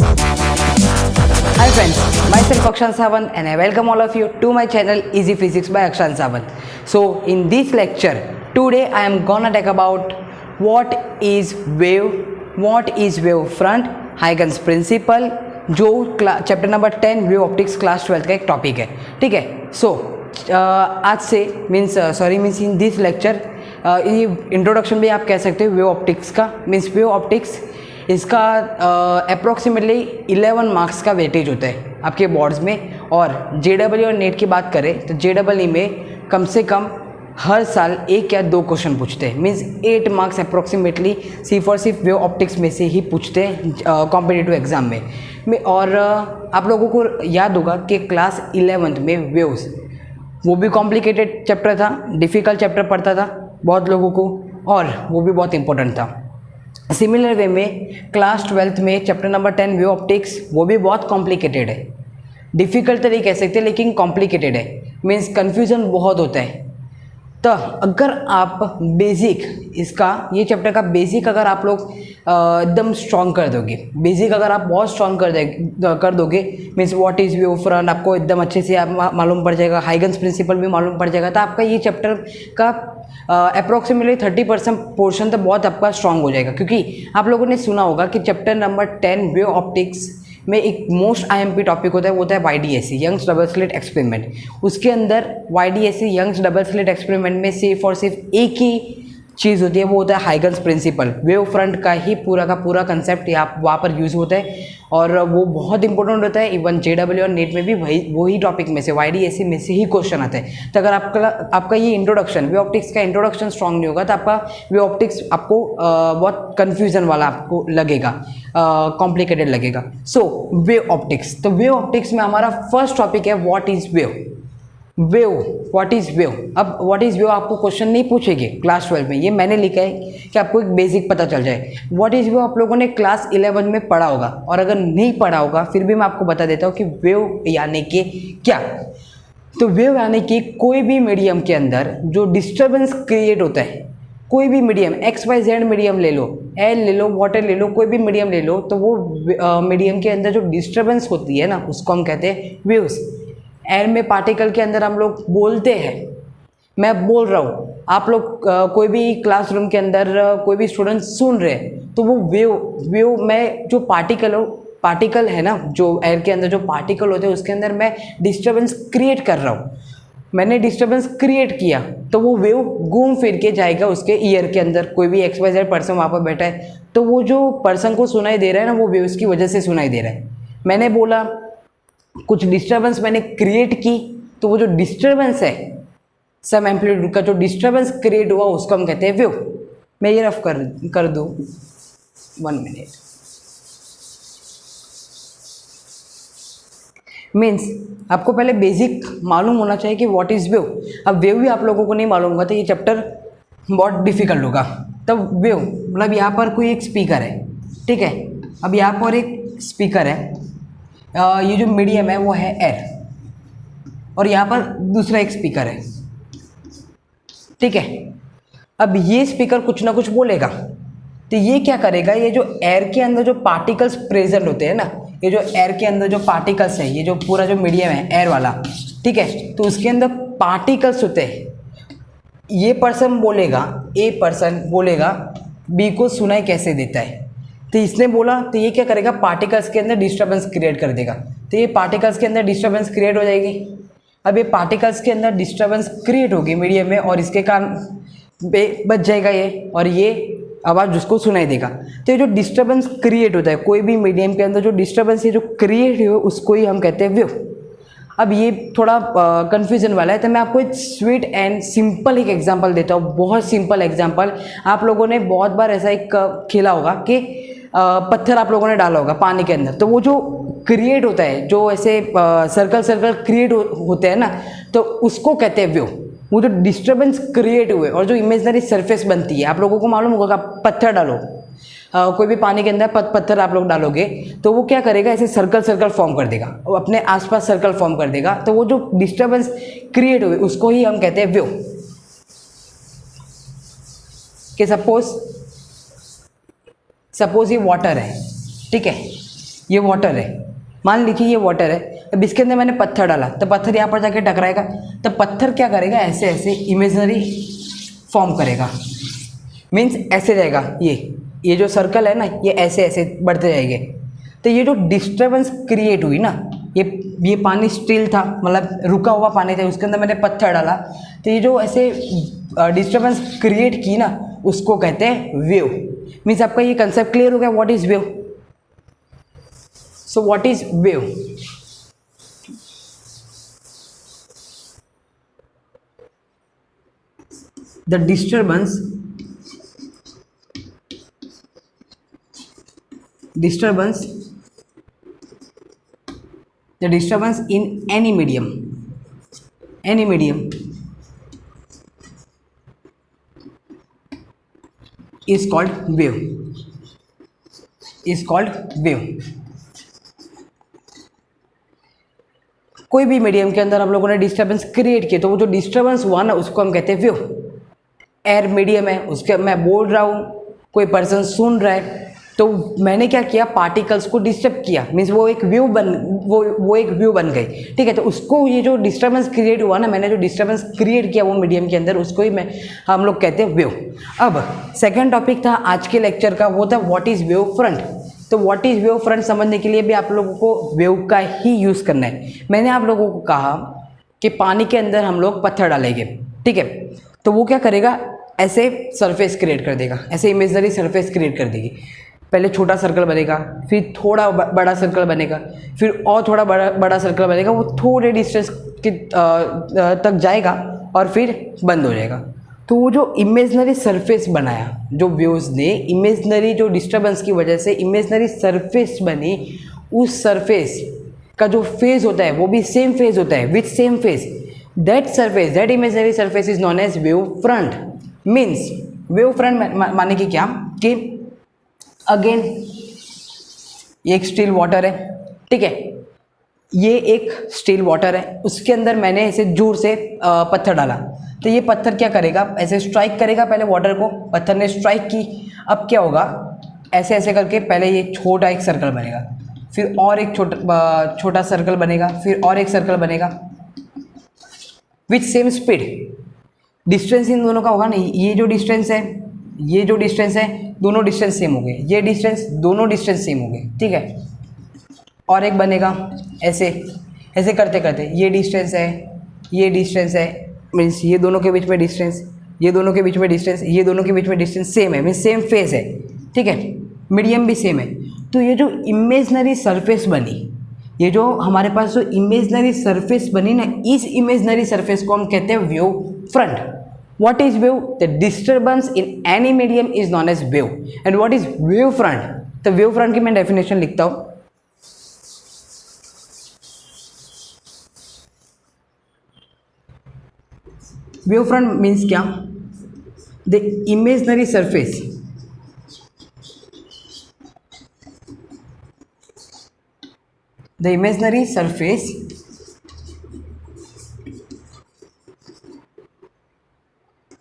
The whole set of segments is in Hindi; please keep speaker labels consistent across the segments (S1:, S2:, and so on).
S1: Hi friends, myself Akshan Sawant and I welcome all of you to my channel Easy Physics by Akshan Sawant. So in this lecture, today I am gonna talk about what is wave front, Huygens principle, जो chapter number 10 wave optics class 12 का एक टॉपिक है. ठीक है. सो आज से मीन्स इन दिस लेक्चर ये इंट्रोडक्शन भी आप कह सकते हो वेव ऑप्टिक्स का. मीन्स वेव ऑप्टिक्स इसका अप्रॉक्सीमेटली 11 मार्क्स का वेटेज होता है आपके बोर्ड्स में. और JEE और नेट की बात करें तो JEE में कम से कम हर साल 1 या 2 क्वेश्चन पूछते हैं. मीन्स 8 मार्क्स अप्रॉक्सीमेटली सिर्फ वेव ऑप्टिक्स में से ही पूछते हैं कॉम्पिटिटिव एग्ज़ाम में. और आप लोगों को याद होगा कि क्लास 11th में वेव्स वो भी कॉम्प्लिकेटेड चैप्टर था, डिफ़िकल्ट चैप्टर पढ़ता था बहुत लोगों को, और वो भी बहुत इंपॉर्टेंट था. सिमिलर वे में क्लास 12th में चैप्टर नंबर 10 वेव ऑप्टिक्स वो भी बहुत कॉम्प्लिकेटेड है. डिफ़िकल्ट तो नहीं कह सकते लेकिन कॉम्प्लिकेटेड है. मीन्स कन्फ्यूज़न बहुत होता है. तो अगर आप बेसिक इसका ये चैप्टर का बेसिक अगर आप लोग एकदम स्ट्रॉन्ग कर दोगे, बेसिक अगर आप बहुत स्ट्रॉन्ग कर दोगे means what is wave front आपको एकदम अच्छे से मालूम पड़ जाएगा, हाइगन्स प्रिंसिपल भी मालूम पड़ जाएगा, तो आपका ये चैप्टर का अप्रॉक्सीमेटली 30% पोर्शन तो बहुत आपका स्ट्रॉन्ग हो जाएगा. क्योंकि आप लोगों ने सुना होगा कि चैप्टर नंबर 10 वेव ऑप्टिक्स में एक मोस्ट IMP टॉपिक होता है, वो होता है YDSC Young's double slit experiment. उसके अंदर YDSC Young's double slit experiment में सिर्फ और सिर्फ एक ही चीज़ होती है, वो होता है हाइगन्स प्रिंसिपल. वेव फ्रंट का ही पूरा का पूरा कंसेप्ट वहाँ पर यूज़ होता है और वो बहुत इंपॉर्टेंट होता है. इवन JEE और नेट में भी वही टॉपिक में से YDSC में से ही क्वेश्चन आते हैं. तो अगर आपका ये इंट्रोडक्शन वेव ऑप्टिक्स का इंट्रोडक्शन स्ट्रॉन्ग नहीं होगा तो आपका वेव ऑप्टिक्स आपको बहुत कन्फ्यूज़न वाला आपको लगेगा, कॉम्प्लिकेटेड लगेगा. सो वेव ऑप्टिक्स, तो वेव ऑप्टिक्स में हमारा फर्स्ट टॉपिक है what is wave. What is wave. अब व्हाट इज़ वेव आपको क्वेश्चन नहीं पूछेंगे क्लास 12 में, ये मैंने लिखा है कि आपको एक बेसिक पता चल जाए. व्हाट इज़ वेव आप लोगों ने क्लास 11 में पढ़ा होगा, और अगर नहीं पढ़ा होगा फिर भी मैं आपको बता देता हूँ कि वेव यानी कि क्या. तो वेव यानी कि कोई भी मीडियम के अंदर जो डिस्टर्बेंस क्रिएट होता है, कोई भी मीडियम XYZ मीडियम ले लो, एयर ले लो, वाटर ले लो, कोई भी मीडियम ले लो, तो वो मीडियम के अंदर जो डिस्टर्बेंस होती है ना उसको हम कहते हैं वेव्स. एयर में पार्टिकल के अंदर हम लोग बोलते हैं, मैं बोल रहा हूँ, आप लोग कोई भी क्लासरूम के अंदर कोई भी स्टूडेंट सुन रहे हैं, तो वो वेव में जो पार्टिकल है ना, जो एयर के अंदर जो पार्टिकल होते हैं उसके अंदर मैं डिस्टर्बेंस क्रिएट कर रहा हूँ. मैंने डिस्टर्बेंस क्रिएट किया तो वो वेव घूम फिर के जाएगा उसके ईयर के अंदर. कोई भी XYZ पर्सन वहाँ पर बैठा है तो वो जो पर्सन को सुनाई दे रहा है ना वो वेव्स की वजह से सुनाई दे रहा है. मैंने बोला कुछ डिस्टर्बेंस मैंने क्रिएट की, तो वो जो डिस्टर्बेंस है सम एम्पलीट्यूड का जो डिस्टर्बेंस क्रिएट हुआ उसको हम कहते हैं वेव. मैं ये रफ कर दूँ 1 मिनट. मीन्स आपको पहले बेसिक मालूम होना चाहिए कि व्हाट इज़ वेव. अब वेव भी आप लोगों को नहीं मालूम होगा तो ये चैप्टर बहुत डिफ़िकल्ट होगा. तब वेव मतलब यहाँ पर कोई एक स्पीकर है, ठीक है. अब यहाँ पर एक स्पीकर है, ये जो मीडियम है वो है एयर, और यहाँ पर दूसरा एक स्पीकर है, ठीक है. अब ये स्पीकर कुछ ना कुछ बोलेगा, तो ये क्या करेगा, ये जो एयर के अंदर जो पार्टिकल्स प्रेजेंट होते हैं ना, ये जो एयर के अंदर जो पार्टिकल्स है, ये जो पूरा जो मीडियम है एयर वाला, ठीक है, तो उसके अंदर पार्टिकल्स होते हैं. ये पर्सन बोलेगा, ए पर्सन बोलेगा बी को सुनाई कैसे देता है. तो इसने बोला तो ये क्या करेगा, पार्टिकल्स के अंदर डिस्टर्बेंस क्रिएट कर देगा. तो ये पार्टिकल्स के अंदर डिस्टर्बेंस क्रिएट हो जाएगी. अब ये पार्टिकल्स के अंदर डिस्टर्बेंस क्रिएट होगी मीडियम में, और इसके कारण बच जाएगा ये, और ये आवाज़ जिसको सुनाई देगा. तो ये जो डिस्टर्बेंस क्रिएट होता है कोई भी मीडियम के अंदर, जो डिस्टर्बेंस ये जो क्रिएट हो उसको ही हम कहते हैं वेव. अब ये थोड़ा कन्फ्यूजन वाला है, तो मैं आपको एक स्वीट एंड सिंपल एक एग्जांपल देता हूँ. बहुत सिंपल एग्जांपल. आप लोगों ने बहुत बार ऐसा एक खेला होगा कि पत्थर आप लोगों ने डाला होगा पानी के अंदर, तो वो जो क्रिएट होता है, जो ऐसे सर्कल क्रिएट होते हैं ना, तो उसको कहते हैं वेव. वो जो डिस्टर्बेंस क्रिएट हुए और जो इमेजनरी सरफेस बनती है, आप लोगों को मालूम होगा कि आप पत्थर डालो, कोई भी पानी के अंदर पत्थर आप लोग डालोगे तो वो क्या करेगा, ऐसे सर्कल फॉर्म कर देगा, वो अपने आसपास सर्कल फॉर्म कर देगा. तो वो जो डिस्टर्बेंस क्रिएट हुए उसको ही हम कहते हैं वेव. कि सपोज ये वाटर है, ठीक है, ये वाटर है, मान लीजिए ये वाटर है, अब इसके अंदर मैंने पत्थर डाला तो पत्थर यहाँ पर जाके टकराएगा, तो पत्थर क्या करेगा, ऐसे ऐसे इमेजनरी फॉर्म करेगा, मीन्स ऐसे जाएगा, ये जो सर्कल है ना ये ऐसे ऐसे बढ़ते जाएंगे। तो ये जो डिस्टर्बेंस क्रिएट हुई ना, ये पानी स्टिल था, मतलब रुका हुआ पानी था, उसके अंदर मैंने पत्थर डाला, तो ये जो ऐसे डिस्टर्बेंस क्रिएट की ना उसको कहते हैं वेव। मीन्स आपका ये कंसेप्ट क्लियर हो गया, what is wave. So what is wave? The disturbance in any medium is called wave, कोई भी मीडियम के अंदर हम लोगों ने डिस्टर्बेंस क्रिएट किया तो वो जो डिस्टर्बेंस हुआ ना उसको हम कहते हैं वेव। एयर मीडियम है, उसके मैं बोल रहा हूँ, कोई पर्सन सुन रहा है, तो मैंने क्या किया, पार्टिकल्स को डिस्टर्ब किया, मीन्स वो एक व्यू बन गई, ठीक है। तो उसको ये जो डिस्टर्बेंस क्रिएट हुआ ना, मैंने जो डिस्टर्बेंस क्रिएट किया वो मीडियम के अंदर, उसको ही हम लोग कहते हैं वेव। अब सेकंड टॉपिक था आज के लेक्चर का, वो था व्हाट इज वेव फ्रंट। तो व्हाट इज वेव फ्रंट समझने के लिए भी आप लोगों को वेव का ही यूज़ करना है। मैंने आप लोगों को कहा कि पानी के अंदर हम लोग पत्थर डालेंगे, ठीक है, तो वो क्या करेगा, ऐसे सरफेस क्रिएट कर देगा, ऐसे इमेजनरी सरफेस क्रिएट कर देगी। पहले छोटा सर्कल बनेगा, फिर थोड़ा बड़ा सर्कल बनेगा, फिर और थोड़ा बड़ा सर्कल बनेगा, वो थोड़े डिस्टेंस के तक जाएगा और फिर बंद हो जाएगा। तो वो जो इमेजनरी सरफेस बनाया, जो वेव्स ने इमेजनरी जो डिस्टर्बेंस की वजह से इमेजनरी सरफेस बनी, उस सरफेस का जो फेज होता है वो भी सेम फेज होता है, with same phase. That imaginary surface is known as wave front. Means wave front माने कि क्या, कि अगेन ये एक स्टील वाटर है, ठीक है, ये एक स्टील वाटर है, उसके अंदर मैंने ऐसे जोर से पत्थर डाला, तो ये पत्थर क्या करेगा, ऐसे स्ट्राइक करेगा पहले वाटर को, पत्थर ने स्ट्राइक की, अब क्या होगा, ऐसे ऐसे करके पहले ये छोटा एक सर्कल बनेगा, फिर और एक छोटा सर्कल बनेगा, फिर और एक सर्कल बनेगा, with same speed. Distance in दोनों का होगा नहीं, ये जो डिस्टेंस है दोनों डिस्टेंस सेम हो गए, ये डिस्टेंस, दोनों डिस्टेंस सेम हो गए, ठीक है। और एक बनेगा ऐसे ऐसे करते करते, ये डिस्टेंस है, मीन्स ये दोनों के बीच में डिस्टेंस, ये दोनों के बीच में डिस्टेंस, ये दोनों के बीच में डिस्टेंस सेम है, मीन्स सेम फेस है, ठीक है, मीडियम भी सेम है। तो ये जो इमेजनरी सरफेस बनी, ये जो हमारे पास जो इमेजनरी सरफेस बनी ना, इस इमेजनरी सरफेस को हम कहते हैं wave front. What is wave? The disturbance in any medium is known as wave. And what is wave front? तो wave front की मैं definition लिखता हूँ। Wave front means क्या? The imaginary surface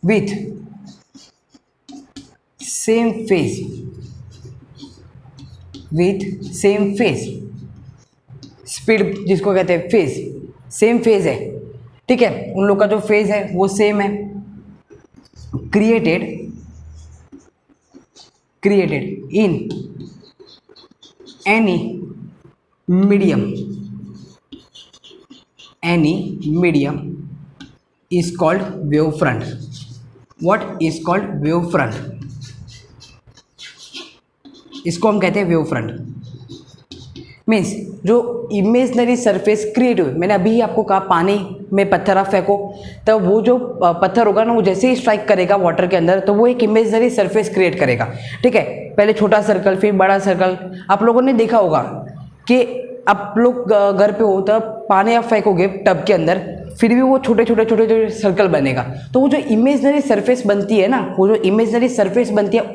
S1: with same phase speed जिसको कहते हैं फेज, सेम फेज है, ठीक है, उन लोग का जो फेज है वो सेम है। Created in any medium is called wave front. What is called wave front? इसको हम कहते हैं वेव फ्रंट। मीन्स जो इमेजनरी सरफेस क्रिएट हुई, मैंने अभी आपको कहा पानी में पत्थर आप फेंको, तो वो जो पत्थर होगा ना, वो जैसे ही स्ट्राइक करेगा वाटर के अंदर, तो वो एक इमेजनरी सरफेस क्रिएट करेगा, ठीक है। पहले छोटा सर्कल, फिर बड़ा सर्कल। आप लोगों ने देखा होगा कि आप लोग घर पे हो तो पानी आप फेंकोगे टब के अंदर, फिर भी वो छोटे छोटे सर्कल बनेगा। तो वो जो इमेजनरी सरफेस बनती है ना,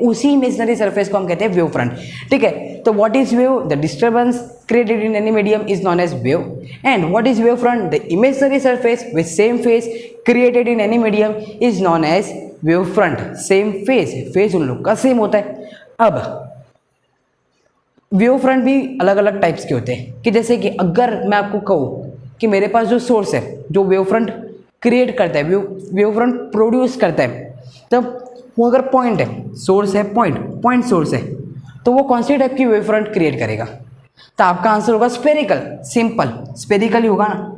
S1: उसी इमेजनरी सरफेस को हम कहते हैं वेव फ्रंट, ठीक है। तो what is wave? The disturbance created in any medium is known as wave. And what is wave front? The imaginary surface with same phase created in any medium is known as wave front. Same phase उन लोग का सेम होता है। अब वेव फ्रंट भी अलग अलग टाइप्स के होते हैं, कि जैसे कि अगर मैं आपको कहूँ कि मेरे पास जो सोर्स है जो वेव फ्रंट क्रिएट करता है, वेव फ्रंट प्रोड्यूस करता है, तब वो अगर पॉइंट है, सोर्स है पॉइंट सोर्स है, तो वो कौन सी टाइप की वेव फ्रंट क्रिएट करेगा? तो आपका आंसर होगा स्पेरिकल, सिंपल स्पेरिकल ही होगा ना।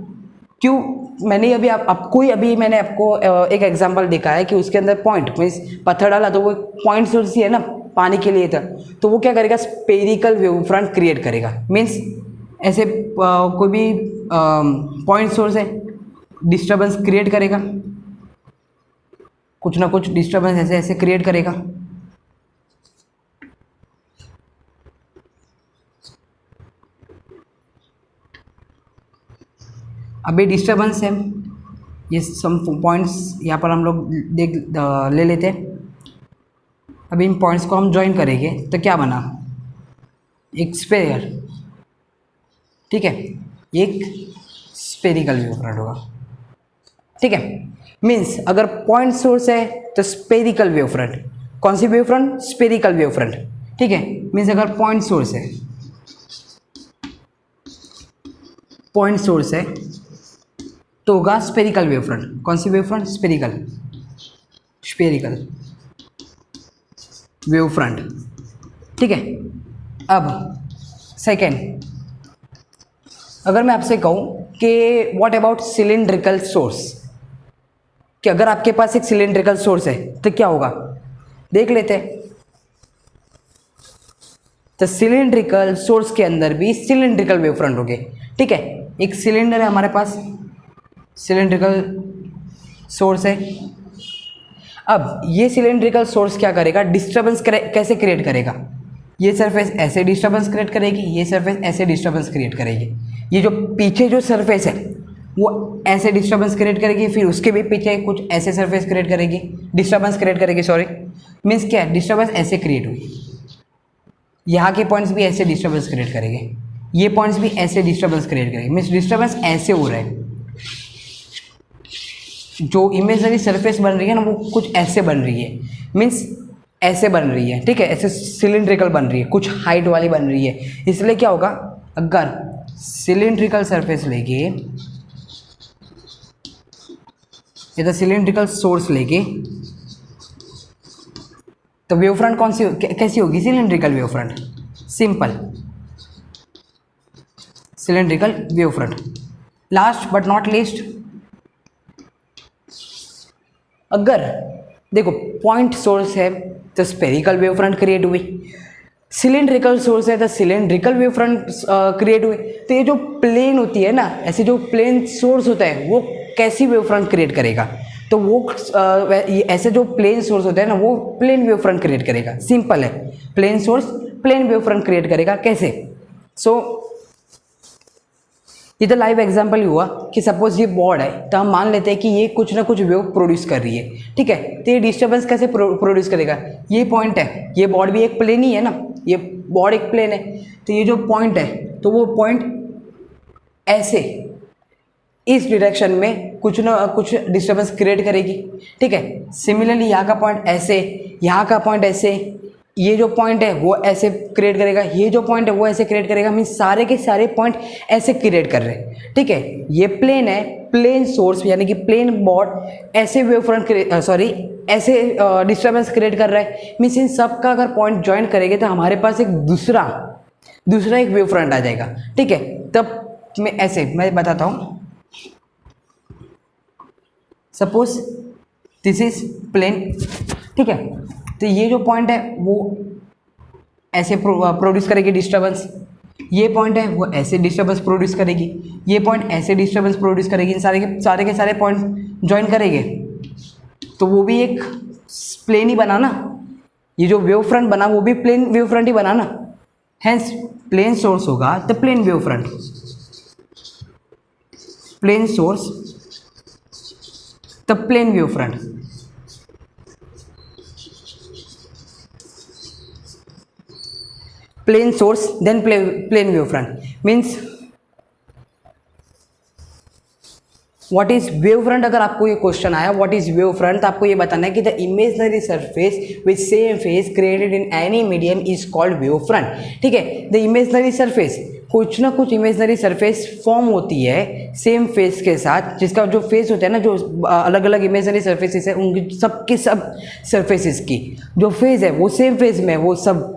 S1: क्यों? मैंने अभी आपको ही अभी मैंने आपको एक एग्जांपल दिखाया कि उसके अंदर पॉइंट मीन्स पत्थर डाला तो वो पॉइंट सोर्स ही है ना, पानी के लिए था, तो वो क्या करेगा? स्पेरिकल वेव फ्रंट क्रिएट करेगा। मीन्स ऐसे कोई भी पॉइंट सोर्स है, डिस्टर्बेंस क्रिएट करेगा, कुछ ना कुछ डिस्टर्बेंस ऐसे ऐसे क्रिएट करेगा। अभी डिस्टर्बेंस है, ये सम पॉइंट्स यहाँ पर हम लोग ले लेते हैं। अभी इन पॉइंट्स को हम ज्वाइन करेंगे तो क्या बना? एक स्फेयर, ठीक है, एक स्पेरिकल वेव फ्रंट होगा, ठीक है। मीन्स अगर पॉइंट सोर्स है तो स्पेरिकल वेव फ्रंट, कौन सी wave front? Spherical wave front, ठीक है। मीन्स अगर पॉइंट सोर्स है, पॉइंट सोर्स है तो होगा स्पेरिकल वेव फ्रंट। कौन सी wave front? Spherical wave front, ठीक है। अब सेकेंड, अगर मैं आपसे कहूं कि व्हाट अबाउट सिलिंड्रिकल सोर्स, कि अगर आपके पास एक सिलिंड्रिकल सोर्स है तो क्या होगा? देख लेते हैं। तो सिलिंड्रिकल सोर्स के अंदर भी सिलिंड्रिकल वेव फ्रंट होंगे, ठीक है। एक सिलेंडर है हमारे पास, सिलिंड्रिकल सोर्स है। अब ये सिलिंड्रिकल सोर्स क्या करेगा? डिस्टर्बेंस कैसे क्रिएट करेगा? ये सरफेस ऐसे डिस्टर्बेंस क्रिएट करेगी, ये सरफेस ऐसे डिस्टर्बेंस क्रिएट करेगी, ये जो पीछे जो सरफेस है वो ऐसे डिस्टर्बेंस क्रिएट करेगी, फिर उसके भी पीछे कुछ ऐसे सरफेस क्रिएट करेगी, डिस्टर्बेंस क्रिएट करेगी, सॉरी। मीन्स क्या है? डिस्टर्बेंस ऐसे क्रिएट हुई, यहाँ के पॉइंट्स भी ऐसे डिस्टर्बेंस क्रिएट करेंगे, ये पॉइंट्स भी ऐसे डिस्टर्बेंस क्रिएट करेंगे। मीन्स डिस्टर्बेंस ऐसे हो रहा है, जो इमेजनरी सरफेस बन रही है ना वो कुछ ऐसे बन रही है, मीन्स ऐसे बन रही है, ठीक है, ऐसे सिलिंड्रिकल बन रही है, कुछ हाइट वाली बन रही है। इसलिए क्या होगा? अगर सिलिंड्रिकल सरफेस लेके, इधर सिलिंड्रिकल सोर्स लेके, तो वेव फ्रंट कौन सी कैसी होगी? Cylindrical wave front, simple cylindrical wave front. Last but not least, अगर देखो पॉइंट सोर्स है तो स्पेरिकल वेव फ्रंट क्रिएट हुई, सिलिंड्रिकल सोर्स है तो सिलिंड्रिकल वेव फ्रंट क्रिएट हुई। तो ये जो प्लेन होती है ना, ऐसे जो प्लेन सोर्स होता है वो कैसी वेव फ्रंट क्रिएट करेगा? तो वो ऐसे जो प्लेन सोर्स होता है ना वो प्लेन वेव फ्रंट क्रिएट करेगा। सिंपल है, plane source plane wave front create करेगा। कैसे? ये तो लाइव एग्जांपल ही हुआ कि सपोज ये बॉर्ड है तो हम मान लेते हैं कि ये कुछ ना कुछ वेव प्रोड्यूस कर रही है, ठीक है। तो ये डिस्टर्बेंस कैसे प्रोड्यूस करेगा? ये पॉइंट है, ये बॉर्ड भी एक प्लेन ही है ना, ये बॉर्ड एक प्लेन है, तो ये जो पॉइंट है तो वो पॉइंट ऐसे इस डायरेक्शन में कुछ ना कुछ डिस्टर्बेंस क्रिएट करेगी, ठीक है। सिमिलरली यहाँ का पॉइंट ऐसे, यहाँ का पॉइंट ऐसे, ये जो पॉइंट है वो ऐसे क्रिएट करेगा, ये जो पॉइंट है वो ऐसे क्रिएट करेगा। मीन्स सारे के सारे पॉइंट ऐसे क्रिएट कर रहे हैं, ठीक है। ये प्लेन है, प्लेन सोर्स यानी कि प्लेन बॉर्ड ऐसे वेव फ्रंट ऐसे डिस्टर्बेंस क्रिएट कर रहा है। मीन्स इन सब का अगर पॉइंट ज्वाइन करेंगे तो हमारे पास एक दूसरा एक वेव फ्रंट आ जाएगा, ठीक है। तब मैं बताता हूँ। सपोज दिस इज प्लेन, ठीक है। तो ये जो पॉइंट है वो ऐसे प्रोड्यूस करेगी डिस्टर्बेंस, ये पॉइंट है वो ऐसे डिस्टर्बेंस प्रोड्यूस करेगी, ये पॉइंट ऐसे डिस्टर्बेंस प्रोड्यूस करेगी। इन सारे के सारे पॉइंट ज्वाइन करेंगे तो वो भी एक प्लेन ही बना ना, ये जो वेव फ्रंट बना वो भी प्लेन वेव फ्रंट ही बना ना। हेंस प्लेन सोर्स होगा तो plane wave front, plane source the plane wavefront, plane source then plane wavefront means what is wave front, अगर आपको ये क्वेश्चन आया व्हाट इज वेव फ्रंट, तो आपको ये बताना है कि the imaginary surface with same phase created in any medium is called wave front. ठीक है, द इमेजनरी सरफेस, कुछ ना कुछ इमेजनरी सरफेस फॉर्म होती है सेम फेस के साथ, जिसका जो फेस होता है ना, जो अलग अलग इमेजनरी सरफेसेस है उनकी सबके सब सरफेसेस की जो फेस है वो सेम फेस में है, वो सब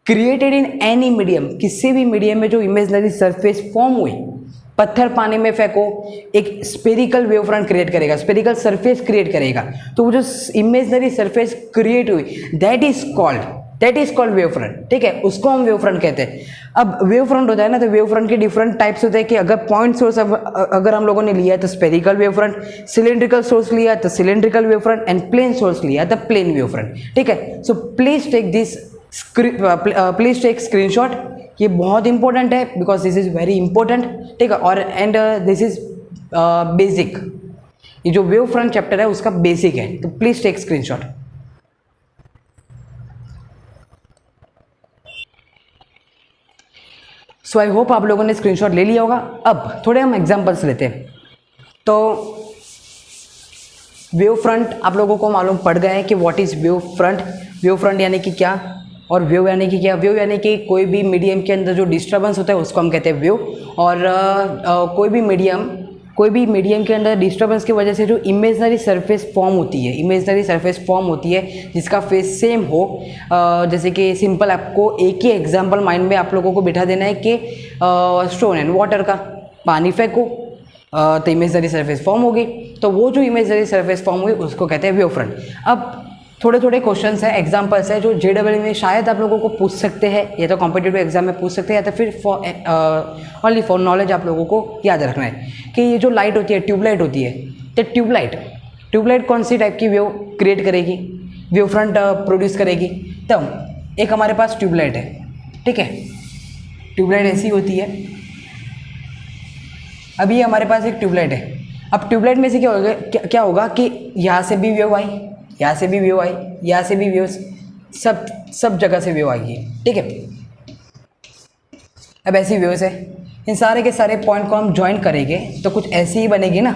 S1: क्रिएटेड इन एनी मीडियम, किसी भी मीडियम में जो इमेजनरी सरफेस फॉर्म हुई, पत्थर पानी में फेंको एक स्पेरिकल वेव फ्रंट क्रिएट करेगा, स्पेरिकल सरफेस क्रिएट करेगा, तो वो जो इमेजनरी सरफेस क्रिएट हुई that is called wave front. ठीक है, उसको हम वेव फ्रंट कहते हैं। अब वेव फ्रंट होता है ना, तो वेव फ्रंट के डिफरेंट टाइप्स होते हैं कि अगर पॉइंट सोर्स अगर हम लोगों ने लिया है तो spherical wave front, cylindrical source लिया तो cylindrical wave front and plane source लिया तो प्लेन वेव फ्रंट। ठीक है, सो प्लीज टेक स्क्रीनशॉट, ये बहुत इंपॉर्टेंट है because this is very important. ठीक है, और एंड दिस इज बेसिक, ये जो वेव फ्रंट चैप्टर है उसका बेसिक है, तो please take screenshot. So I hope आप लोगों ने स्क्रीनशॉट ले लिया होगा। अब थोड़े हम एग्जांपल्स लेते हैं। तो वेव फ्रंट आप लोगों को मालूम पड़ गया है कि what is wave front. Wave front यानी कि क्या, और वेव यानी कि क्या। वेव यानी कि कोई भी मीडियम के अंदर जो डिस्टर्बेंस होता है उसको हम कहते हैं वेव। और कोई भी मीडियम के अंदर डिस्टर्बेंस की वजह से जो इमेजनरी सरफेस फॉर्म होती है जिसका फेस सेम हो, जैसे कि सिंपल आपको एक ही एग्जांपल माइंड में आप लोगों को बिठा देना है कि स्टोन एंड वाटर का, पानी फेंको तो इमेजनरी सरफेस फॉर्म होगी, तो वो जो इमेजनरी सरफेस फॉर्म हुई उसको कहते हैं वेव फ्रंट। अब थोड़े क्वेश्चंस हैं, एग्जांपल्स हैं जो जेडब्ल्यू में शायद आप लोगों को पूछ सकते हैं, या तो कॉम्पिटिटिव एग्जाम में पूछ सकते हैं, या तो फिर ओनली फॉर नॉलेज आप लोगों को याद रखना है कि ये जो लाइट होती है, ट्यूबलाइट होती है, तो ट्यूबलाइट कौन सी टाइप की वेव क्रिएट करेगी, वेव फ्रंट प्रोड्यूस करेगी। तब एक हमारे पास ट्यूबलाइट है, ठीक है, ट्यूबलाइट ऐसी होती है। अभी ये हमारे पास एक ट्यूबलाइट है। अब ट्यूबलाइट में से क्या होगा कि यहाँ से भी वेव आई, यहाँ से भी वेव आई, यहाँ से भी वेव, सब जगह से वेव आएगी। ठीक है, अब ऐसी वेव्स है, इन सारे के सारे पॉइंट को हम ज्वाइन करेंगे तो कुछ ऐसी ही बनेगी ना।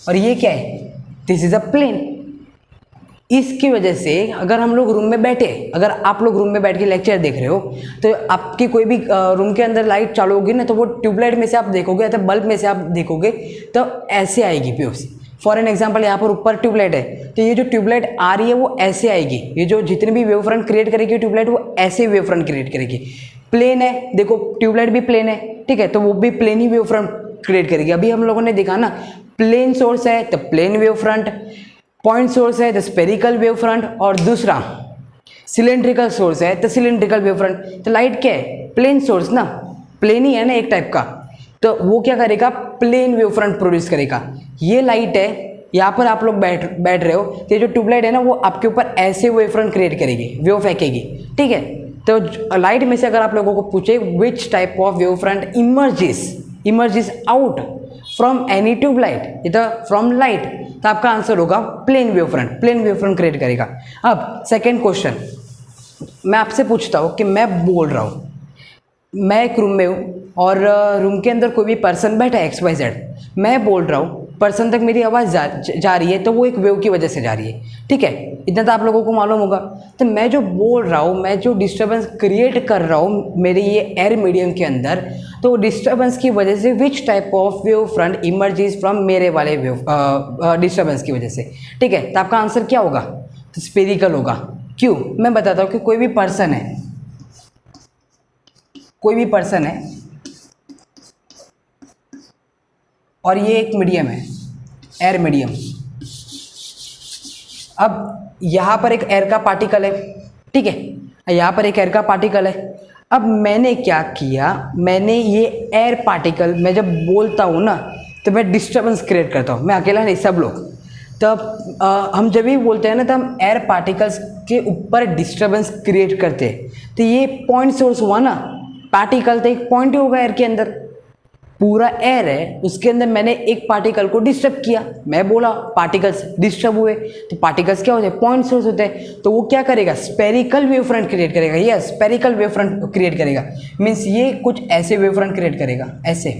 S1: और ये क्या है, दिस इज अ प्लेन। इसकी वजह से अगर हम लोग रूम में बैठे, अगर आप लोग रूम में बैठ के लेक्चर देख रहे हो, तो आपकी कोई भी रूम के अंदर लाइट चालू होगी ना, तो वो ट्यूबलाइट में से आप देखोगे या तो बल्ब में से आप देखोगे तो ऐसे आएगी वेव्स। फॉर एन एग्जाम्पल, यहाँ पर ऊपर ट्यूबलाइट है, तो ये जो ट्यूबलाइट आ रही है वो ऐसे आएगी। ये जो जितने भी वेव फ्रंट क्रिएट करेगी ट्यूबलाइट, वो ऐसे वेव फ्रंट क्रिएट करेगी। प्लेन है, देखो ट्यूबलाइट भी प्लेन है, ठीक है, तो वो भी प्लेन ही वेव फ्रंट क्रिएट करेगी। अभी हम लोगों ने देखा ना, प्लेन सोर्स है तो plane wave front, point source है तो स्पेरिकल वेव फ्रंट, और दूसरा सिलेंड्रिकल सोर्स है तो सिलेंड्रिकल वेव फ्रंट। तो लाइट क्या है, प्लेन सोर्स ना, प्लेन ही है ना एक टाइप का, तो वो क्या करेगा, प्लेन वेव फ्रंट प्रोड्यूस करेगा। ये लाइट है, यहाँ पर आप लोग बैठ रहे हो, तो ये जो ट्यूबलाइट है ना, वो आपके ऊपर ऐसे वेव फ्रंट क्रिएट करेगी, वेव फेंकेगी। ठीक है, तो लाइट में से अगर आप लोगों को पूछे which type of wave front emerges out from any tubelight, इधर फ्रॉम लाइट, तो आपका आंसर होगा प्लेन वेव फ्रंट क्रिएट करेगा। अब सेकेंड क्वेश्चन मैं आपसे पूछता हूँ कि मैं बोल रहा हूँ, मैं एक रूम में हूँ और रूम के अंदर कोई भी पर्सन बैठा है XYZ, मैं बोल रहा हूँ, पर्सन तक मेरी आवाज़ जा रही है, तो वो एक वेव की वजह से जा रही है। ठीक है, इतना तो आप लोगों को मालूम होगा। तो मैं जो बोल रहा हूँ, मैं जो डिस्टर्बेंस क्रिएट कर रहा हूँ मेरे ये एयर मीडियम के अंदर, तो डिस्टर्बेंस की वजह से विच type of wave front emerges from मेरे वाले वेव डिस्टर्बेंस की वजह से। ठीक है, तो आपका आंसर क्या होगा, तो स्पेरिकल होगा। क्यों, मैं बताता हूँ कि कोई भी पर्सन है और ये एक मीडियम है, एयर मीडियम। अब यहाँ पर एक एयर का पार्टिकल है, ठीक है, यहाँ पर एक एयर का पार्टिकल है। अब मैंने क्या किया, मैंने ये एयर पार्टिकल, मैं जब बोलता हूँ ना तो मैं डिस्टर्बेंस क्रिएट करता हूँ, मैं अकेला नहीं, सब लोग। तब हम जब भी बोलते हैं ना, तो हम एयर पार्टिकल्स के ऊपर डिस्टर्बेंस क्रिएट करते हैं। तो ये पॉइंट सोर्स हुआ ना, पार्टिकल तो एक पॉइंट ही होगा एयर के अंदर, पूरा एयर है, उसके अंदर मैंने एक पार्टिकल को डिस्टर्ब किया, मैं बोला पार्टिकल्स डिस्टर्ब हुए, तो पार्टिकल्स क्या होते हैं, पॉइंट सोर्स होते हैं, तो वो क्या करेगा, स्पेरिकल वेव फ्रंट क्रिएट करेगा। Yes, spherical wave front create करेगा, मीन्स ये कुछ ऐसे वेव फ्रंट क्रिएट करेगा, ऐसे।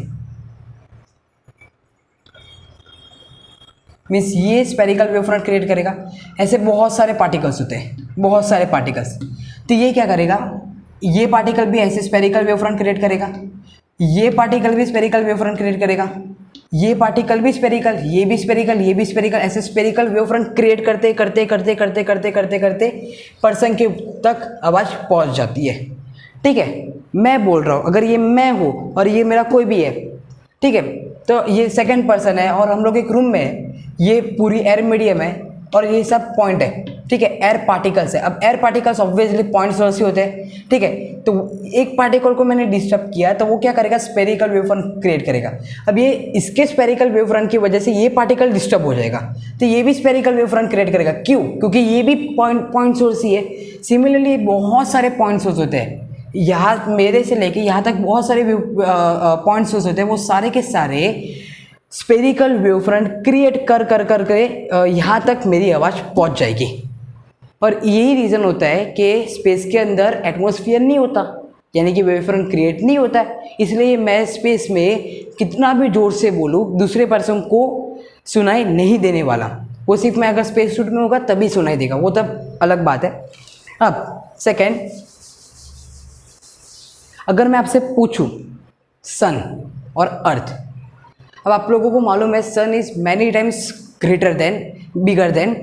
S1: मीन्स ये स्पेरिकल वेव फ्रंट क्रिएट करेगा। ऐसे बहुत सारे पार्टिकल्स होते हैं, बहुत सारे पार्टिकल्स। तो ये क्या करेगा, ये पार्टिकल भी ऐसे स्पेरिकल वेव फ्रंट क्रिएट करेगा, ये पार्टिकल भी स्पेरिकल वेव फ्रंट क्रिएट करेगा, ये पार्टिकल भी स्पेरिकल, ये भी स्पेरिकल, ये भी स्पेरिकल। ऐसे स्पेरिकल वेव फ्रंट क्रिएट करते करते करते करते करते करते करते पर्सन के तक आवाज़ पहुंच जाती है। ठीक है, मैं बोल रहा हूँ, अगर ये मैं हूँ और ये मेरा कोई भी है, ठीक है, तो ये सेकंड पर्सन है और हम लोग एक रूम में है, ये पूरी एयर मीडियम है और ये सब पॉइंट है। ठीक है, एयर पार्टिकल्स है। अब air particles obviously point source ही होते हैं। ठीक है, तो एक पार्टिकल को मैंने डिस्टर्ब किया तो वो क्या करेगा, स्पेरिकल वेव फ्रंट क्रिएट करेगा। अब ये इसके स्पेरिकल वेव फ्रंट की वजह से ये पार्टिकल डिस्टर्ब हो जाएगा, तो ये भी स्पेरिकल वेव फ्रंट क्रिएट करेगा। क्यों? क्योंकि ये भी पॉइंट सोर्स ही है। सिमिलरली बहुत सारे पॉइंट सोर्स होते हैं, यहाँ मेरे से लेके यहाँ तक बहुत सारे पॉइंट सोर्स होते हैं, वो सारे के सारे स्पेरिकल वेव फ्रंट क्रिएट कर कर कर के यहाँ तक मेरी आवाज़ पहुँच जाएगी। और यही रीज़न होता है कि स्पेस के अंदर एटमॉस्फेयर नहीं होता, यानी कि वेव फ्रंट क्रिएट नहीं होता है, इसलिए मैं स्पेस में कितना भी जोर से बोलूँ दूसरे पर्सन को सुनाई नहीं देने वाला। वो सिर्फ मैं अगर स्पेस सूट में होगा तभी सुनाई देगा, वो तब अलग बात है। अब सेकेंड, अगर मैं आपसे पूछूं सन और अर्थ, अब आप लोगों को मालूम है sun is many times greater than bigger than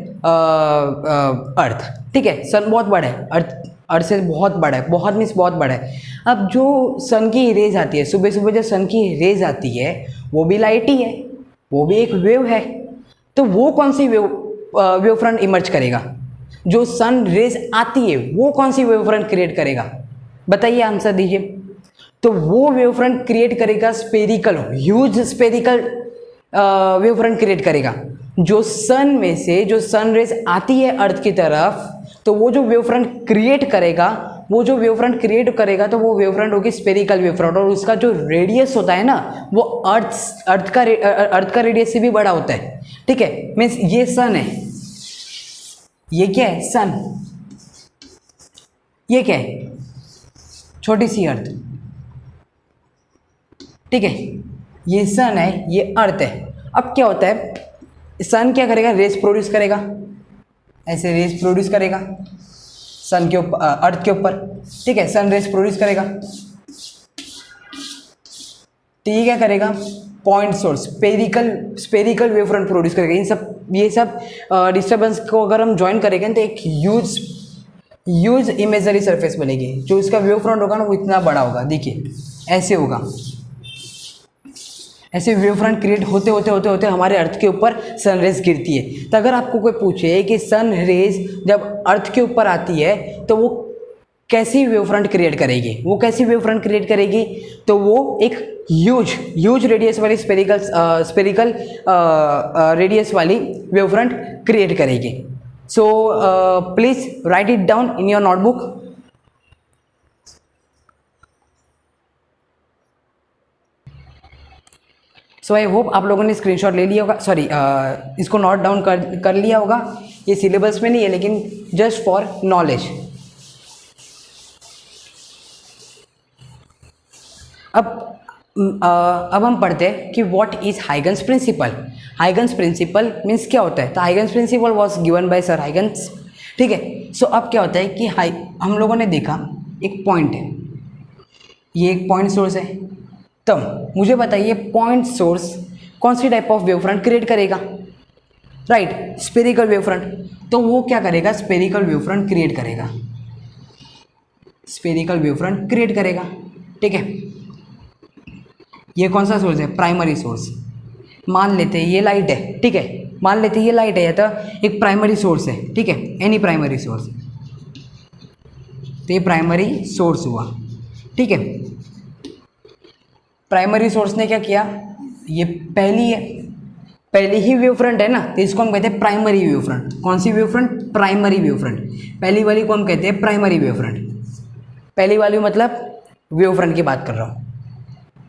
S1: earth. ठीक है, सन बहुत बड़ा है, अर्थ से बहुत बड़ा है, बहुत मीन्स बहुत बड़ा है। अब जो सन की रेज आती है, सुबह सुबह जो सन की रेज आती है वो भी लाइट ही है, वो भी एक वेव है। तो वो कौन सी वेव फ्रंट इमर्ज करेगा? जो सन रेज आती है वो कौन सी वेव फ्रंट क्रिएट करेगा? बताइए, आंसर दीजिए। तो वो वेव फ्रंट क्रिएट करेगा spherical, huge spherical wave front create करेगा। जो सन में से जो सन रेज आती है अर्थ की तरफ, तो वो जो वेव फ्रंट क्रिएट करेगा, वो जो वेव फ्रंट क्रिएट करेगा तो वो वेव फ्रंट होगी स्पेरिकल वेव फ्रंट। और उसका जो रेडियस होता है ना, वो अर्थ का रेडियस से भी बड़ा होता है। ठीक है, मीन्स ये सन है, ये क्या है, सन, ये क्या है, छोटी सी अर्थ। ठीक है, ये सन है, ये अर्थ है। अब क्या होता है, सन क्या करेगा, रेस प्रोड्यूस करेगा, ऐसे रेस प्रोड्यूस करेगा सन के ऊपर, अर्थ के ऊपर। ठीक है, सन रेस प्रोड्यूस करेगा, तो ये क्या करेगा, point source spherical wave front produce करेगा। ये सब डिस्टर्बेंस को अगर हम ज्वाइन करेंगे तो एक ह्यूज इमेजरी सरफेस बनेगी। जो इसका वेव फ्रंट होगा ना वो इतना बड़ा होगा, देखिए ऐसे होगा। ऐसे वेव फ्रंट क्रिएट होते होते होते होते हमारे अर्थ के ऊपर सन रेज गिरती है। तो अगर आपको कोई पूछे कि सन रेज जब अर्थ के ऊपर आती है तो वो कैसी वेव फ्रंट क्रिएट करेगी, वो कैसी वेव फ्रंट क्रिएट करेगी, तो वो एक ह्यूज रेडियस वाली स्पेरिकल रेडियस वाली वेव फ्रंट क्रिएट करेगी। So please write it down in your notebook. So I hope आप लोगों ने स्क्रीनशॉट ले लिया होगा, सॉरी इसको नोट डाउन कर लिया होगा। ये सिलेबस में नहीं है लेकिन जस्ट फॉर नॉलेज। अब हम पढ़ते हैं कि what is Huygens principle. Huygens principle means क्या होता है? तो Huygens principle was given by sir Huygens. ठीक है, सो अब क्या होता है कि हम लोगों ने देखा एक पॉइंट है, ये एक पॉइंट सोर्स है। तब मुझे बताइए पॉइंट सोर्स कौन सी type of wave front create करेगा? Right, spherical wave front. तो वो क्या करेगा, स्पेरिकल वेव फ्रंट क्रिएट करेगा, स्पेरिकल वेव फ्रंट क्रिएट करेगा। ठीक है, ये कौन सा सोर्स है? Primary source. मान लेते हैं ये लाइट है। ठीक है, मान लेते हैं ये लाइट है, या तो एक प्राइमरी सोर्स है। ठीक है, एनी प्राइमरी सोर्स, तो ये प्राइमरी सोर्स हुआ। ठीक है, प्राइमरी सोर्स ने क्या किया, ये पहली ही वेव फ्रंट है ना, तो इसको हम कहते हैं प्राइमरी वेव फ्रंट। कौन सी wave front? Primary wave front. पहली वाली को हम कहते हैं प्राइमरी वेव फ्रंट। पहली वाली मतलब वेव फ्रंट की बात कर रहा हूँ,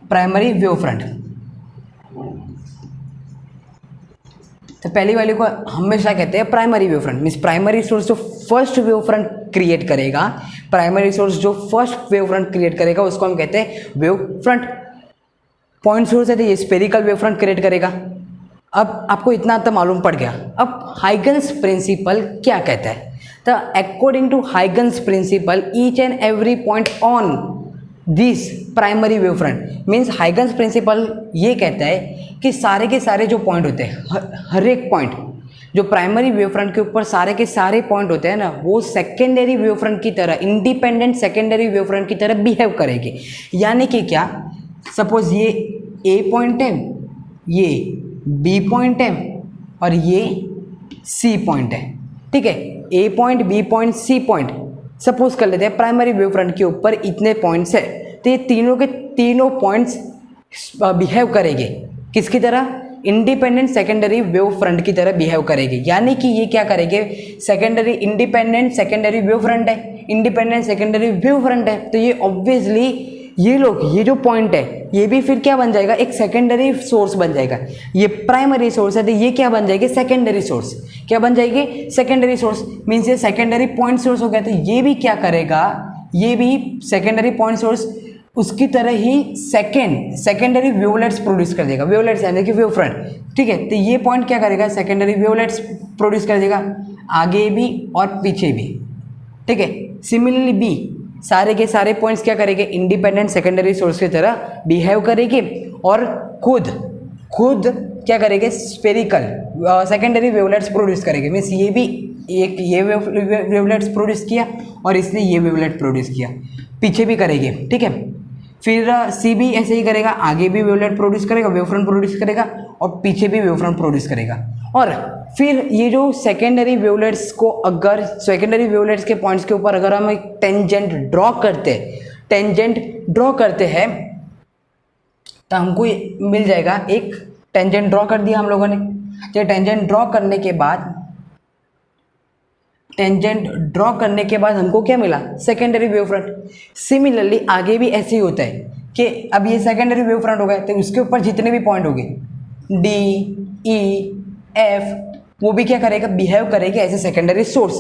S1: प्राइमरी वेव फ्रंट। तो पहली वाली को हमेशा कहते हैं primary wave front. Means primary source जो फर्स्ट वेव फ्रंट क्रिएट करेगा, प्राइमरी सोर्स जो फर्स्ट वेव फ्रंट क्रिएट करेगा उसको हम कहते हैं वेव फ्रंट। पॉइंट सोर्स है तो ये स्पेरिकल वेव फ्रंट क्रिएट करेगा। अब आपको इतना तो मालूम पड़ गया। अब हाइगन्स प्रिंसिपल क्या कहता है? तो according to Huygens principle each and every point on this primary wave front, means Huygens principle ये कहता है कि सारे के सारे जो पॉइंट होते हैं, हर एक पॉइंट जो प्राइमरी वेव फ्रंट के ऊपर सारे के सारे पॉइंट होते हैं ना, वो सेकेंडरी वेव फ्रंट की तरह, इंडिपेंडेंट सेकेंडरी वेव फ्रंट की तरह बिहेव करेगी। यानी कि क्या, सपोज ये ए पॉइंट है, ये बी पॉइंट है और ये सी पॉइंट है, ठीक है। A point, B point, C point suppose कर लेते हैं प्राइमरी वेव फ्रंट के ऊपर इतने पॉइंट्स है, तो ये तीनों के तीनों पॉइंट्स बिहेव करेंगे किसकी तरह? इंडिपेंडेंट सेकेंडरी वेव फ्रंट की तरह बिहेव करेगी। यानी कि ये क्या करेंगे? Secondary, independent secondary wave front है, इंडिपेंडेंट सेकेंडरी वेव फ्रंट है, तो ये ऑब्वियसली ये लोग, ये जो पॉइंट है ये भी फिर क्या बन जाएगा? एक सेकेंडरी सोर्स बन जाएगा। ये प्राइमरी सोर्स है तो ये क्या बन जाएगी? Secondary source. क्या बन जाएगी? Secondary source. मीन्स ये सेकेंडरी पॉइंट सोर्स हो गया, तो ये भी क्या करेगा? ये भी सेकेंडरी पॉइंट सोर्स उसकी तरह ही सेकेंडरी वेवलेट्स प्रोड्यूस कर देगा। वेवलेट्स यानी कि वेव फ्रंट, ठीक है। तो ये पॉइंट क्या करेगा? सेकेंडरी वेवलेट्स प्रोड्यूस कर देगा, आगे भी और पीछे भी, ठीक है। सिमिलरली बी, सारे के सारे पॉइंट्स क्या करेंगे? इंडिपेंडेंट सेकेंडरी सोर्स की तरह बिहेव करेंगे और खुद क्या करेंगे? स्फेरिकल सेकेंडरी वेवलेट्स प्रोड्यूस करेंगे। मीन्स ये भी एक ये वेवलेट्स प्रोड्यूस किया और इसने ये वेवलेट प्रोड्यूस किया, पीछे भी करेंगे, ठीक है। फिर सी भी ऐसे ही करेगा, आगे भी वेवलेट प्रोड्यूस करेगा, वेवफ्रंट प्रोड्यूस करेगा और पीछे भी वेवफ्रंट प्रोड्यूस करेगा। और फिर ये जो सेकेंडरी वेवलेट्स को, अगर सेकेंडरी वेवलेट्स के पॉइंट्स के ऊपर अगर हम एक टेंजेंट ड्रॉ करते हैं तो हमको मिल जाएगा एक टेंजेंट ड्रॉ कर दिया हम लोगों ने। तो टेंजेंट ड्रॉ करने के बाद हमको क्या मिला? Secondary wave front. सिमिलरली आगे भी ऐसे ही होता है कि अब ये सेकेंडरी वेव फ्रंट हो गए तो उसके ऊपर जितने भी पॉइंट हो गए डी, ई, एफ, वो भी क्या करेगा? बिहेव करेगा एज ए सेकेंडरी सोर्स।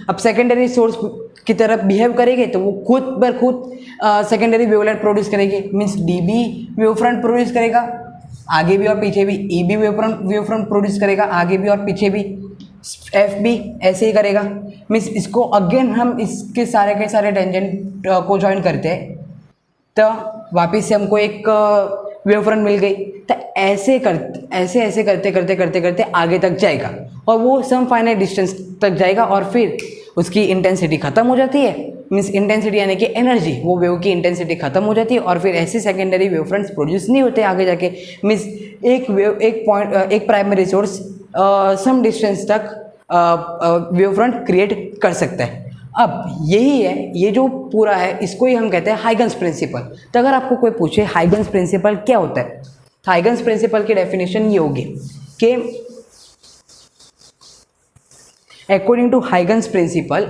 S1: अब सेकेंडरी सोर्स की तरफ बिहेव करेंगे तो वो खुद बर खुद सेकेंडरी वेवलेट प्रोड्यूस करेंगे। मीन्स डी भी वेव फ्रंट प्रोड्यूस करेगा, आगे भी और पीछे भी। ई भी वेव फ्रंट प्रोड्यूस करेगा, आगे भी और पीछे भी। एफ भी ऐसे ही करेगा। मीन्स इसको अगेन हम इसके सारे के सारे टेंजेंट को ज्वाइन करते हैं तो वापस से हमको एक वेव फ्रंट मिल गई। तो ऐसे करते आगे तक जाएगा और वो सम फाइनाइट डिस्टेंस तक जाएगा और फिर उसकी इंटेंसिटी खत्म हो जाती है। मीन्स इंटेंसिटी यानी कि एनर्जी, वो वेव की इंटेंसिटी खत्म हो जाती है और फिर ऐसे सेकेंडरी वेव फ्रंट्स प्रोड्यूस नहीं होते आगे जाके। मीन्स एक प्राइमरी सोर्स सम डिस्टेंस तक वेव फ्रंट क्रिएट कर सकता है। अब यही है, ये जो पूरा है इसको ही हम कहते हैं हाइगन्स प्रिंसिपल। तो अगर आपको कोई पूछे हाइगन्स प्रिंसिपल क्या होता है, तो हाइगन्स प्रिंसिपल की डेफिनेशन ये होगी कि according to Huygens principle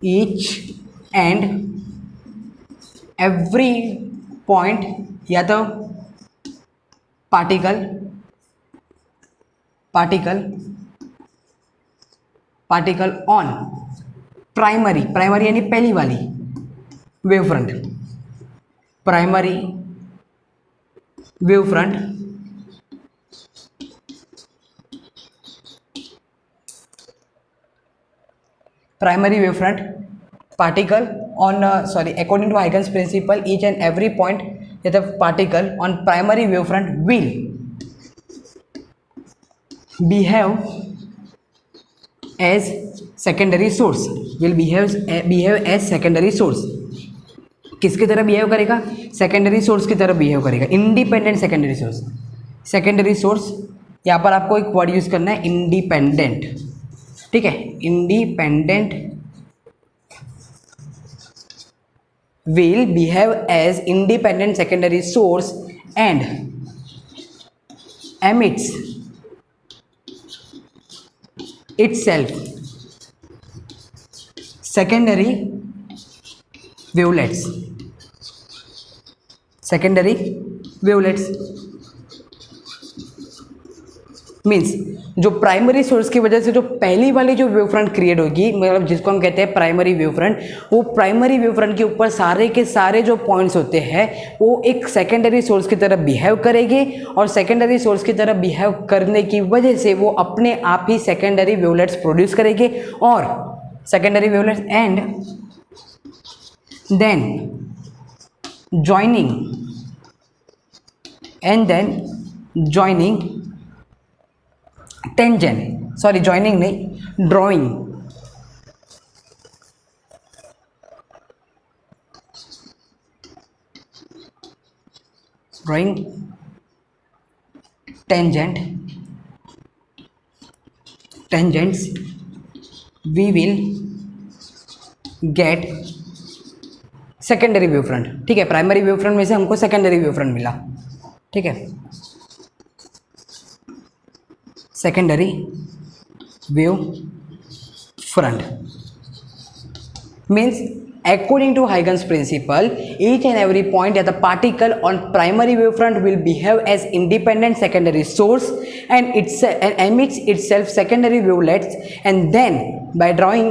S1: each and every point या तो पार्टिकल ऑन प्राइमरी यानी पहली वाली wave front, primary wave front particle on according to Huygens principle, each and every point that the particle on primary wavefront will behave as secondary source, किसकी तरह बिहेव करेगा? सेकेंडरी सोर्स की तरह बिहेव करेगा, इंडिपेंडेंट सेकेंडरी सोर्स। यहाँ पर आपको एक वर्ड यूज करना है, इंडिपेंडेंट, ठीक है। Independent will behave as independent secondary source and emits itself secondary wavelets secondary wavelets means जो प्राइमरी सोर्स की वजह से जो पहली वाली जो वेव फ्रंट क्रिएट होगी, मतलब जिसको हम कहते हैं प्राइमरी वेव फ्रंट, वो प्राइमरी वेव फ्रंट के ऊपर सारे के सारे जो पॉइंट्स होते हैं वो एक सेकेंडरी सोर्स की तरह बिहेव करेंगे, और सेकेंडरी सोर्स की तरह बिहेव करने की वजह से वो अपने आप ही सेकेंडरी वेवलेट्स प्रोड्यूस करेंगे, और secondary wavelets and then joining tangent, sorry joining नहीं, drawing tangents we will get secondary wave front. ठीक है, प्राइमरी वेव फ्रंट में से हमको सेकेंडरी वेव फ्रंट मिला। ठीक है, secondary wave front means according to Huygens principle, each and every point at the particle on primary wavefront will behave as independent secondary source and emits itself secondary wavelets, and then by drawing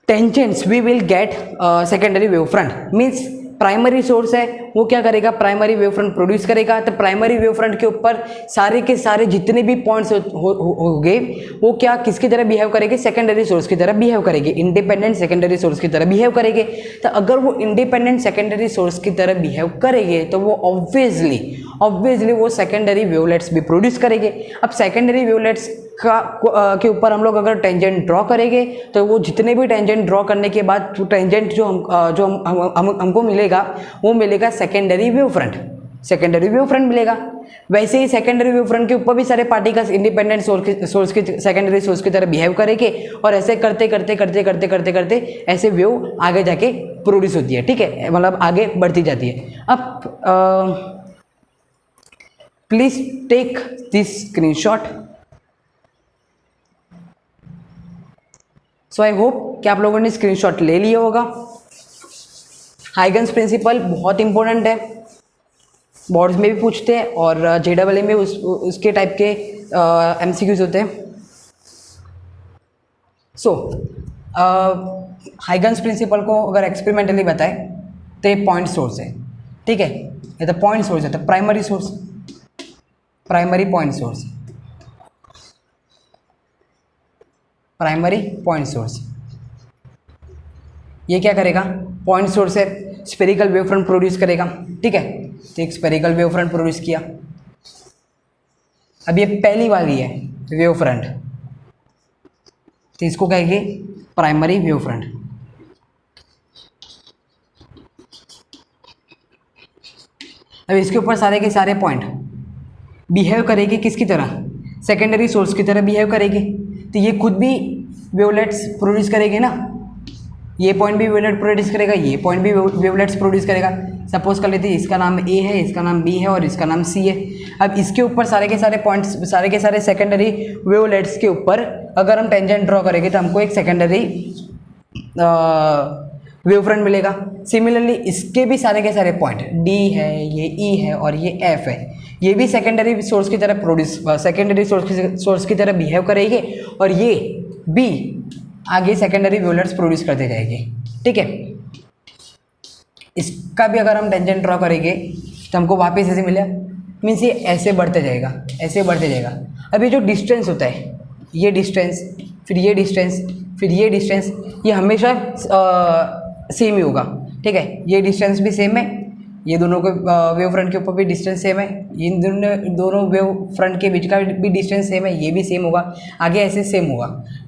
S1: tangents we will get secondary wavefront। means primary source है वो क्या करेगा, प्राइमरी वेवफ्रंट प्रोड्यूस करेगा, तो प्राइमरी वेवफ्रंट के ऊपर सारे के सारे जितने भी पॉइंट्स होंगे वो क्या किसकी तरह बिहेव करेंगे, सेकेंडरी सोर्स की तरह बिहेव करेंगे, इंडिपेंडेंट सेकेंडरी सोर्स की तरह बिहेव करेंगे। तो अगर वो इंडिपेंडेंट सेकेंडरी सोर्स की तरह बिहेव करेंगे तो वो ऑब्वियसली वो सेकेंडरी वेवलेट्स भी प्रोड्यूस करेंगे। अब सेकेंडरी वेवलेट्स के ऊपर हम लोग अगर टेंजेंट ड्रॉ करेंगे तो वो जितने भी टेंजेंट ड्रॉ करने के बाद टेंजेंट जो हमको मिलेगा वो मिलेगा सेकेंडरी वेवफ्रंट मिलेगा। वैसे ही सेकेंडरी वेवफ्रंट के ऊपर भी सारे पार्टिकल्स इंडिपेंडेंट सोर्स की सेकेंडरी सोर्स की तरह बिहेव करेंगे, और ऐसे करते करते ऐसे वेव आगे जाके प्रोड्यूस होती है। ठीक है, मतलब आगे बढ़ती जाती है। अब please take this screenshot. So I hope कि आप लोगों ने स्क्रीनशॉट ले लिया होगा। हाइगन्स प्रिंसिपल बहुत इंपॉर्टेंट है, बोर्ड्स में भी पूछते हैं और JEE में उसके टाइप के MCQs होते हैं। सो हाइगन्स प्रिंसिपल को अगर एक्सपेरिमेंटली बताए तो ये पॉइंट सोर्स है। ठीक है, ये तो पॉइंट सोर्स है, तो प्राइमरी पॉइंट सोर्स ये क्या करेगा, पॉइंट सोर्स है, स्फेरिकल वेवफ्रंट प्रोड्यूस करेगा। ठीक है, तो एक स्फेरिकल वेवफ्रंट प्रोड्यूस किया। अब ये पहली वाली है वेवफ्रंट, तो इसको कहेंगे प्राइमरी वेवफ्रंट। अब इसके ऊपर सारे के सारे पॉइंट बिहेव करेगी किसकी तरह, सेकेंडरी सोर्स की तरह बिहेव करेगी। तो ये खुद भी वेवलेट्स प्रोड्यूस करेगी ना, ये पॉइंट भी वेवलेट प्रोड्यूस करेगा, ये पॉइंट भी वेवलेट्स प्रोड्यूस करेगा। सपोज कर लेते हैं इसका नाम A है, इसका नाम B है और इसका नाम C है। अब इसके ऊपर सारे के सारे पॉइंट्स, सारे के सारे सेकेंडरी वेवलेट्स के ऊपर अगर हम टेंजेंट ड्रॉ करेंगे तो हमको एक सेकेंडरी वेवफ्रंट मिलेगा। सिमिलरली इसके भी सारे के सारे पॉइंट D है, ये E है और ये F है, ये भी सेकेंडरी सोर्स की तरह सेकेंडरी सोर्स की तरह बिहेव करेंगे, और ये भी आगे सेकेंडरी वेवलेट्स प्रोड्यूस करते जाएंगे। ठीक है, इसका भी अगर हम टेंजेंट ड्रॉ करेंगे तो हमको वापस ऐसे मिलेगा, मीन्स ये ऐसे बढ़ते जाएगा। अब ये जो डिस्टेंस होता है, ये डिस्टेंस, फिर ये डिस्टेंस, फिर ये डिस्टेंस, ये हमेशा सेम ही होगा। ठीक है, ये डिस्टेंस भी सेम है, ये दोनों के वेव फ्रंट के ऊपर भी डिस्टेंस सेम है, इन दोनों वेव फ्रंट के बीच का भी डिस्टेंस सेम है, ये भी सेम होगा, आगे ऐसे सेम होगा।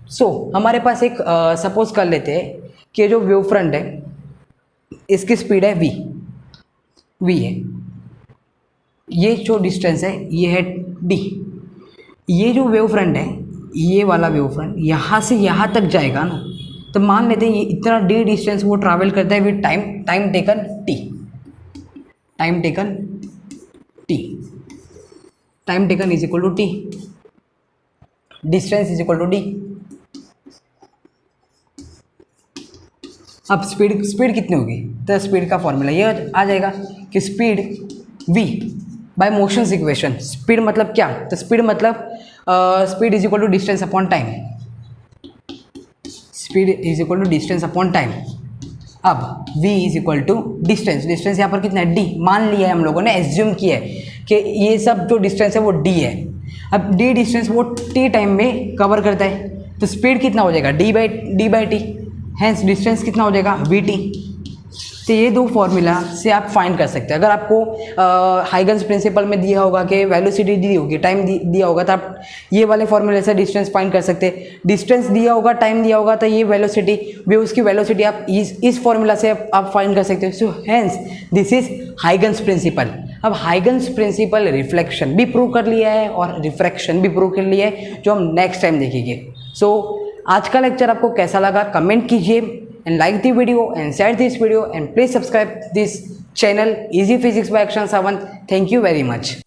S1: सो हमारे पास एक सपोज कर लेते हैं कि जो वेव फ्रंट है इसकी स्पीड है v है, ये जो डिस्टेंस है ये है d। ये जो वेव फ्रंट है, ये वाला वेव फ्रंट यहाँ से यहाँ तक जाएगा ना, तो मान लेते हैं ये इतना d डिस्टेंस वो ट्रैवल करता है with time taken t। Time taken is equal to t, distance is equal to d। अब स्पीड कितनी होगी, तो स्पीड का फॉर्मूला ये आ जाएगा कि speed v by motions equation. Speed मतलब क्या, तो स्पीड मतलब speed is equal to distance upon time, speed is equal to distance upon time. अब v is equal to distance यहाँ पर कितना है, d मान लिया है हम लोगों ने, एज्यूम किया है कि ये सब जो डिस्टेंस है वो d है। अब d डिस्टेंस वो t टाइम में कवर करता है, तो स्पीड कितना हो जाएगा, d by T, hence distance कितना हो जाएगा vt। तो ये दो फॉर्मूला से आप फाइंड कर सकते हैं। अगर आपको हाइगन्स प्रिंसिपल में दिया होगा कि वेलोसिटी दी होगी, टाइम दिया होगा, तो आप ये वाले फॉर्मूले से डिस्टेंस फाइंड कर सकते हैं। डिस्टेंस दिया होगा, टाइम दिया होगा, तो ये वेलोसिटी भी, उसकी वेलोसिटी आप इस फॉर्मूला से आप फाइंड कर सकते हो। So hence this is Huygens principle. अब हाइगन्स प्रिंसिपल रिफ्लेक्शन भी प्रूव कर लिया है और रिफ्रैक्शन भी प्रूव कर लिया है, जो हम नेक्स्ट टाइम देखेंगे। सो आज का लेक्चर आपको कैसा लगा कमेंट कीजिए, and like the video and share this video, and please subscribe this channel Easy Physics by Akshan Sawant. Thank you very much.